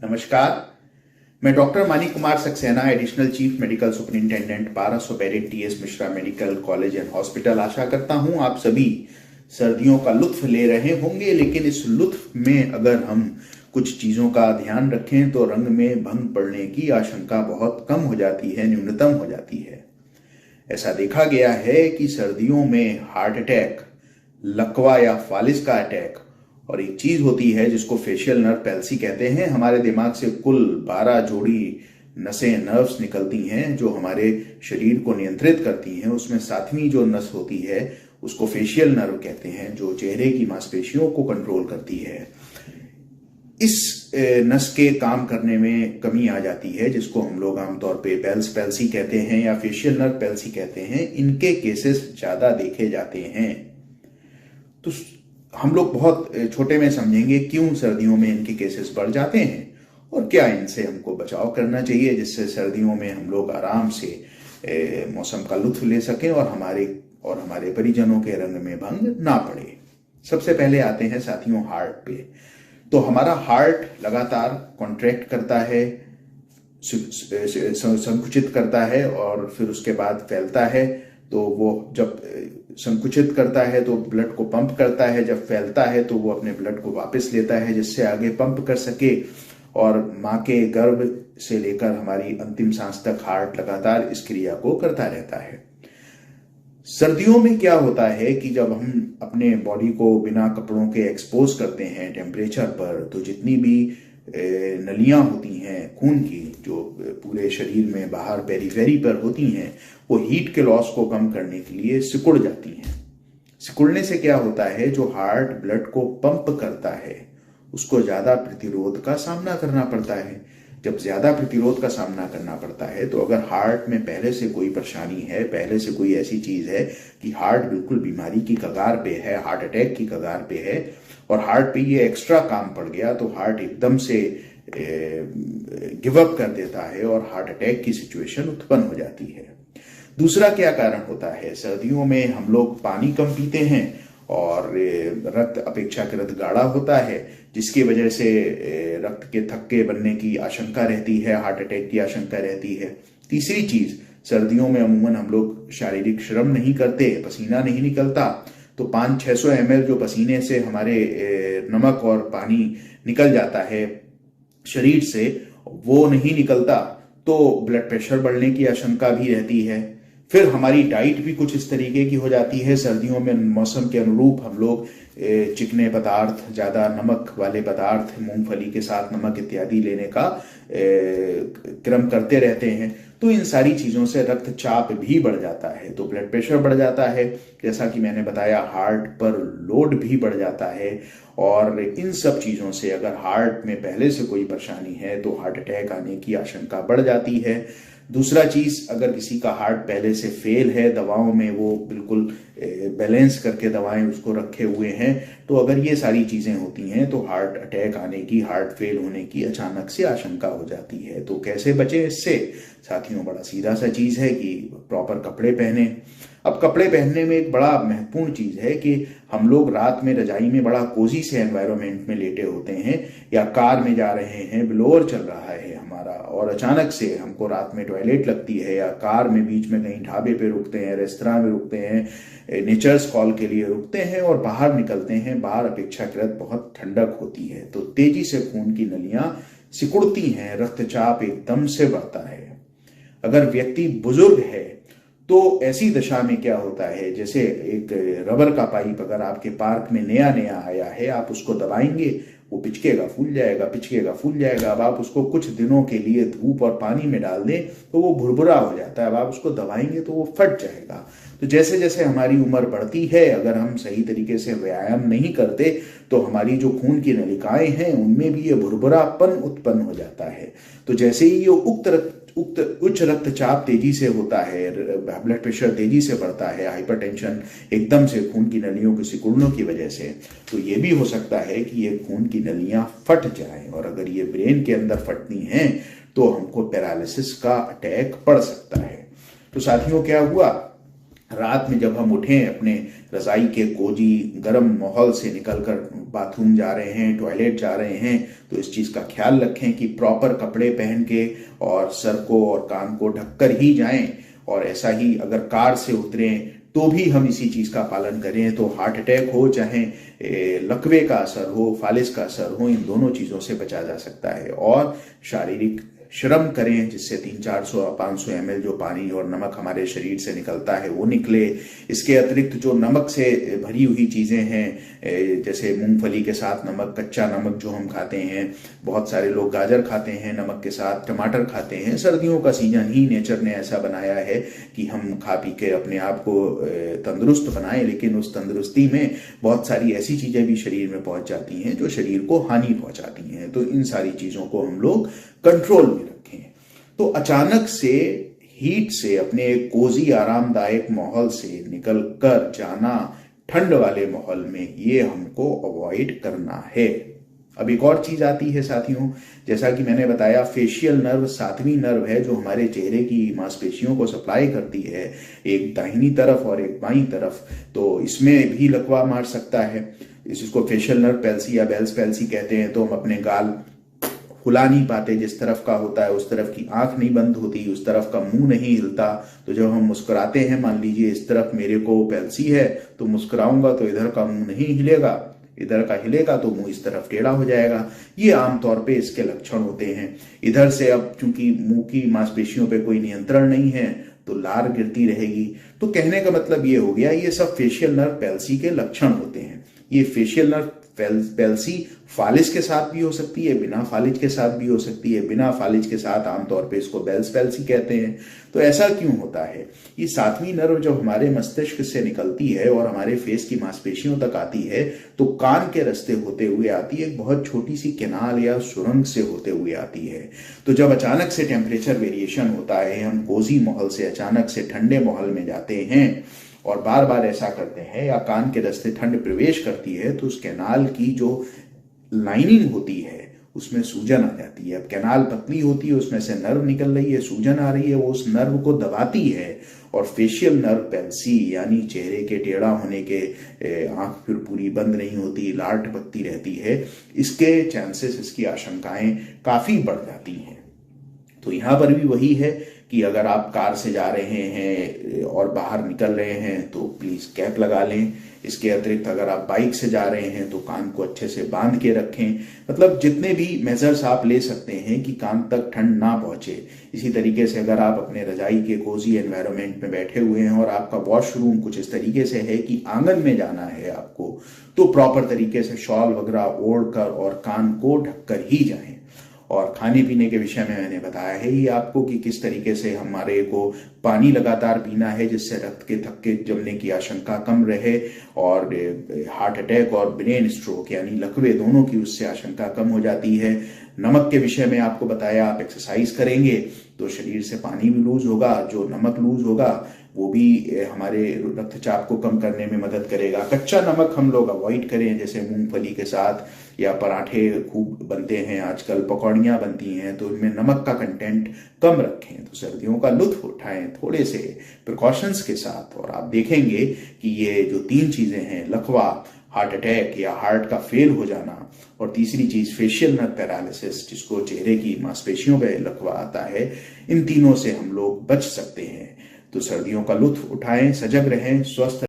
नमस्कार। मैं doctor Mani Kumar Saxena, additional chief medical superintendent, Paras ऑपरेट TS Mishra medical college and hospital. आशा करता हूं आप सभी सर्दियों का लुत्फ ले रहे होंगे, लेकिन इस लुत्फ में अगर हम कुछ चीज़ों का ध्यान रखें तो रंग में भंग पड़ने की आशंका बहुत कम हो जाती है, न्यूनतम हो जाती है। ऐसा देखा गया है कि सर्दियों में हार्ट अटैक, लकवा या फालिस का अटैक और एक चीज होती है जिसको फेशियल नर्व पैल्सी कहते हैं। हमारे दिमाग से कुल 12 जोड़ी नसें, नर्व्स निकलती हैं जो हमारे शरीर को नियंत्रित करती हैं। उसमें 7वीं जो नस होती है उसको फेशियल नर्व कहते हैं, जो चेहरे की मांसपेशियों को कंट्रोल करती है। इस नस के काम करने में कमी आ जाती है, जिसको हम लोग आमतौर पे बेल्स पैल्सी कहते हैं या फेशियल नर्व पैल्सी कहते हैं। इनके केसेस ज्यादा देखे जाते हैं। तो हम लोग बहुत छोटे में समझेंगे क्यों सर्दियों में इनके केसेस बढ़ जाते हैं और क्या इनसे हमको बचाव करना चाहिए, जिससे सर्दियों में हम लोग आराम से मौसम का लुत्फ ले सकें और हमारे परिजनों के रंग में भंग ना पड़े। सबसे पहले आते हैं साथियों हार्ट पे। तो हमारा हार्ट लगातार कॉन्ट्रैक्ट करता है, संकुचित करता है और फिर उसके बाद फैलता है। तो वो जब संकुचित करता है तो ब्लड को पंप करता है, जब फैलता है तो वो अपने ब्लड को वापस लेता है जिससे आगे पंप कर सके, और माँ के गर्भ से लेकर हमारी अंतिम सांस तक हार्ट लगातार इस क्रिया को करता रहता है। सर्दियों में क्या होता है कि जब हम अपने बॉडी को बिना कपड़ों के एक्सपोज करते हैं टेम्परेचर पर, तो जितनी भी नलियां होती हैं खून की, जो पूरे शरीर में बाहर पेरीफेरी पर होती हैं, वो हीट के लॉस को कम करने के लिए सिकुड़ जाती हैं। सिकुड़ने से क्या होता है, जो हार्ट ब्लड को पंप करता है उसको ज्यादा प्रतिरोध का सामना करना पड़ता है। जब ज्यादा प्रतिरोध का सामना करना पड़ता है तो अगर हार्ट में पहले से कोई परेशानी है, पहले से कोई ऐसी चीज है कि हार्ट बिल्कुल बीमारी की कगार पे है, हार्ट अटैक की कगार पे है, और हार्ट पे ये एक्स्ट्रा काम पड़ गया, तो हार्ट एकदम से गिव अप कर देता है और हार्ट अटैक की सिचुएशन उत्पन्न हो जाती है। दूसरा क्या कारण होता है, सर्दियों में हम लोग पानी कम पीते हैं और रक्त अपेक्षाकृत गाढ़ा होता है, जिसकी वजह से रक्त के थक्के बनने की आशंका रहती है, हार्ट अटैक की आशंका रहती है। तीसरी चीज, सर्दियों में अमूमन हम लोग शारीरिक श्रम नहीं करते, पसीना नहीं निकलता, तो 500-600 ml जो पसीने से हमारे नमक और पानी निकल जाता है शरीर से, वो नहीं निकलता, तो ब्लड प्रेशर बढ़ने की आशंका भी रहती है। फिर हमारी डाइट भी कुछ इस तरीके की हो जाती है। सर्दियों में मौसम के अनुरूप हम लोग चिकने पदार्थ, ज्यादा नमक वाले पदार्थ, मूंगफली के साथ नमक इत्यादि लेने का क्रम करते रहते हैं। तो इन सारी चीजों से रक्तचाप भी बढ़ जाता है, तो ब्लड प्रेशर बढ़ जाता है। जैसा कि मैंने बताया, हार्ट पर लोड भी बढ़ जाता है, और इन सब चीजों से अगर हार्ट में पहले से कोई परेशानी है तो हार्ट अटैक आने की आशंका बढ़ जाती है। दूसरा चीज, अगर किसी का हार्ट पहले से फेल है, दवाओं में वो बिल्कुल बैलेंस करके दवाएं उसको रखे हुए हैं, तो अगर ये सारी चीजें होती हैं तो हार्ट अटैक आने की, हार्ट फेल होने की अचानक से आशंका हो जाती है। तो कैसे बचें इससे साथियों? बड़ा सीधा सा चीज है कि प्रॉपर कपड़े पहने। अब कपड़े पहनने में एक बड़ा महत्वपूर्ण चीज है कि हम लोग रात में रजाई में बड़ा कोजी से एनवायरनमेंट में लेटे होते हैं, या कार में जा रहे हैं, ब्लोअर चल रहा है हमारा, और अचानक से हमको रात में टॉयलेट लगती है, या कार में बीच में कहीं ढाबे पे रुकते हैं, रेस्तरां में रुकते हैं, नेचर्स कॉल के लिए रुकते हैं और बाहर निकलते हैं। बाहर अपेक्षाकृत बहुत ठंडक होती है, तो तेजी से खून की नलियां सिकुड़ती हैं, रक्तचाप एकदम से बढ़ता है। अगर व्यक्ति बुजुर्ग है तो ऐसी दशा में क्या होता है, जैसे एक रबर का पाइप अगर आपके पार्क में नया नया आया है, आप उसको दबाएंगे, वो पिचकेगा, फूल जाएगा, पिचकेगा, फूल जाएगा। अब आप उसको कुछ दिनों के लिए धूप और पानी में डाल दें तो वो भुरभुरा हो जाता है। अब आप उसको दबाएंगे तो वो फट जाएगा। तो जैसे जैसे हमारी उम्र बढ़ती है, अगर हम सही तरीके से व्यायाम नहीं करते तो हमारी जो खून की नलिकाएं हैं उनमें भी ये भुरभुरापन उत्पन्न हो जाता है। तो जैसे ही ये उच्च रक्तचाप तेजी से होता है, ब्लड प्रेशर तेजी से बढ़ता है, हाइपरटेंशन एकदम से खून की नलियों के सिकुड़नों की वजह से, तो ये भी हो सकता है कि ये खून की नलियां फट जाएं, और अगर ये ब्रेन के अंदर फटती हैं तो हमको पैरालिसिस का अटैक पड़ सकता है। तो साथियों क्या हुआ रात में जब हम उठें अपने रजाई के कोजी गर्म माहौल से निकलकर बाथरूम जा रहे हैं, टॉयलेट जा रहे हैं, तो इस चीज़ का ख्याल रखें कि प्रॉपर कपड़े पहन के और सर को और कान को ढककर ही जाएं। और ऐसा ही अगर कार से उतरें तो भी हम इसी चीज़ का पालन करें, तो हार्ट अटैक हो चाहे लकवे का असर हो, फालिज का असर हो, इन दोनों चीज़ों से बचा जा सकता है। और शारीरिक श्रम करें जिससे 300-400-500 ml जो पानी और नमक हमारे शरीर से निकलता है वो निकले। इसके अतिरिक्त जो नमक से भरी हुई चीज़ें हैं जैसे मूंगफली के साथ नमक, कच्चा नमक जो हम खाते हैं, बहुत सारे लोग गाजर खाते हैं नमक के साथ, टमाटर खाते हैं। सर्दियों का सीजन ही नेचर ने ऐसा बनाया है कि हम खा पी के अपने आप को तंदुरुस्त बनाएं, लेकिन उस तंदुरुस्ती में बहुत सारी ऐसी चीज़ें भी शरीर में पहुंच जाती हैं जो शरीर को हानि पहुंचाती हैं। तो इन सारी चीज़ों को हम लोग कंट्रोल में रखें। तो अचानक से हीट से, अपने कोजी आरामदायक माहौल से निकल कर जाना ठंड वाले माहौल में, ये हमको अवॉइड करना है। अब एक और चीज आती है साथियों, जैसा कि मैंने बताया फेशियल नर्व 7वीं नर्व है जो हमारे चेहरे की मांसपेशियों को सप्लाई करती है, एक दाहिनी तरफ और एक बाईं तरफ। तो इसमें भी लकवा मार सकता है। इसको फेशियल नर्व पैल्सी या बेल्स पैल्सी कहते हैं। तो हम अपने गाल खुला नहीं पाते, जिस तरफ का होता है उस तरफ की आंख नहीं बंद होती, उस तरफ का मुंह नहीं हिलता। तो जब हम मुस्कुराते हैं, मान लीजिए इस तरफ मेरे को पैल्सी है तो मुस्कुराऊंगा तो इधर का मुंह नहीं हिलेगा, इधर का हिलेगा तो मुंह इस तरफ टेढ़ा हो जाएगा। ये आमतौर पे इसके लक्षण होते हैं। इधर से अब चूंकि मुंह की मांसपेशियों पे कोई नियंत्रण नहीं है तो लार गिरती रहेगी। तो कहने का मतलब ये हो गया, ये सब फेशियल नर्व पैल्सी के लक्षण होते हैं। ये फेशियल नर्व पैल्सी फालिज के साथ भी हो सकती है, बिना फालिज के साथ भी हो सकती है। बिना फालिज के साथ आमतौर पे इसको बेल्स पैल्सी कहते हैं। तो ऐसा क्यों होता है? ये 7वीं नर्व जब हमारे मस्तिष्क से निकलती है और हमारे फेस की मांसपेशियों तक आती है तो कान के रास्ते होते हुए आती है, एक बहुत छोटी सी कैनाल या सुरंग से होते हुए आती है। तो जब अचानक से टेम्परेचर वेरिएशन होता है, हम कोजी माहौल से अचानक से ठंडे माहौल में जाते हैं और बार बार ऐसा करते हैं या कान के रास्ते ठंड प्रवेश करती है, तो उस कैनाल की जो लाइनिंग होती है उसमें सूजन आ जाती है। अब कैनाल पतली होती है, उसमें से नर्व निकल रही है, सूजन आ रही है, वो उस नर्व को दबाती है और फेशियल नर्व पैल्सी यानी चेहरे के टेढ़ा होने के, आंख फिर पूरी बंद नहीं होती, लार टपकती रहती है, इसके चांसेस, इसकी आशंकाएं काफी बढ़ जाती हैं। तो यहां पर भी वही है कि अगर आप कार से जा रहे हैं और बाहर निकल रहे हैं तो प्लीज कैप लगा लें। इसके अतिरिक्त अगर आप बाइक से जा रहे हैं तो कान को अच्छे से बांध के रखें। मतलब जितने भी मेजर्स आप ले सकते हैं कि कान तक ठंड ना पहुंचे। इसी तरीके से अगर आप अपने रजाई के कोजी एनवायरनमेंट में बैठे हुए हैं और आपका वॉशरूम कुछ इस तरीके से है कि आंगन में जाना है आपको, तो प्रॉपर तरीके से शॉल वगैरह ओढ़ कर और कान को ढककर ही जाएं। और खाने पीने के विषय में मैंने बताया है ही आपको कि किस तरीके से हमारे को पानी लगातार पीना है जिससे रक्त के थक्के जमने की आशंका कम रहे और हार्ट अटैक और ब्रेन स्ट्रोक यानी लकवे दोनों की उससे आशंका कम हो जाती है। नमक के विषय में आपको बताया, आप एक्सरसाइज करेंगे तो शरीर से पानी भी लूज होगा, जो नमक लूज होगा वो भी हमारे रक्तचाप को कम करने में मदद करेगा। कच्चा नमक हम लोग अवॉइड करें, जैसे मूंगफली के साथ या पराठे खूब बनते हैं आजकल, पकौड़ियाँ बनती हैं, तो इनमें नमक का कंटेंट कम रखें। तो सर्दियों का लुत्फ उठाएं थोड़े से प्रिकॉशंस के साथ और आप देखेंगे कि ये जो 3 चीजें हैं, लकवा, हार्ट अटैक या हार्ट का फेल हो जाना, और तीसरी चीज फेशियल नर्व पैरालिसिस जिसको चेहरे की मांसपेशियों पे लकवा आता है, इन तीनों से हम लोग बच सकते हैं। तो सर्दियों का लुत्फ उठाएं, सजग रहें, स्वस्थ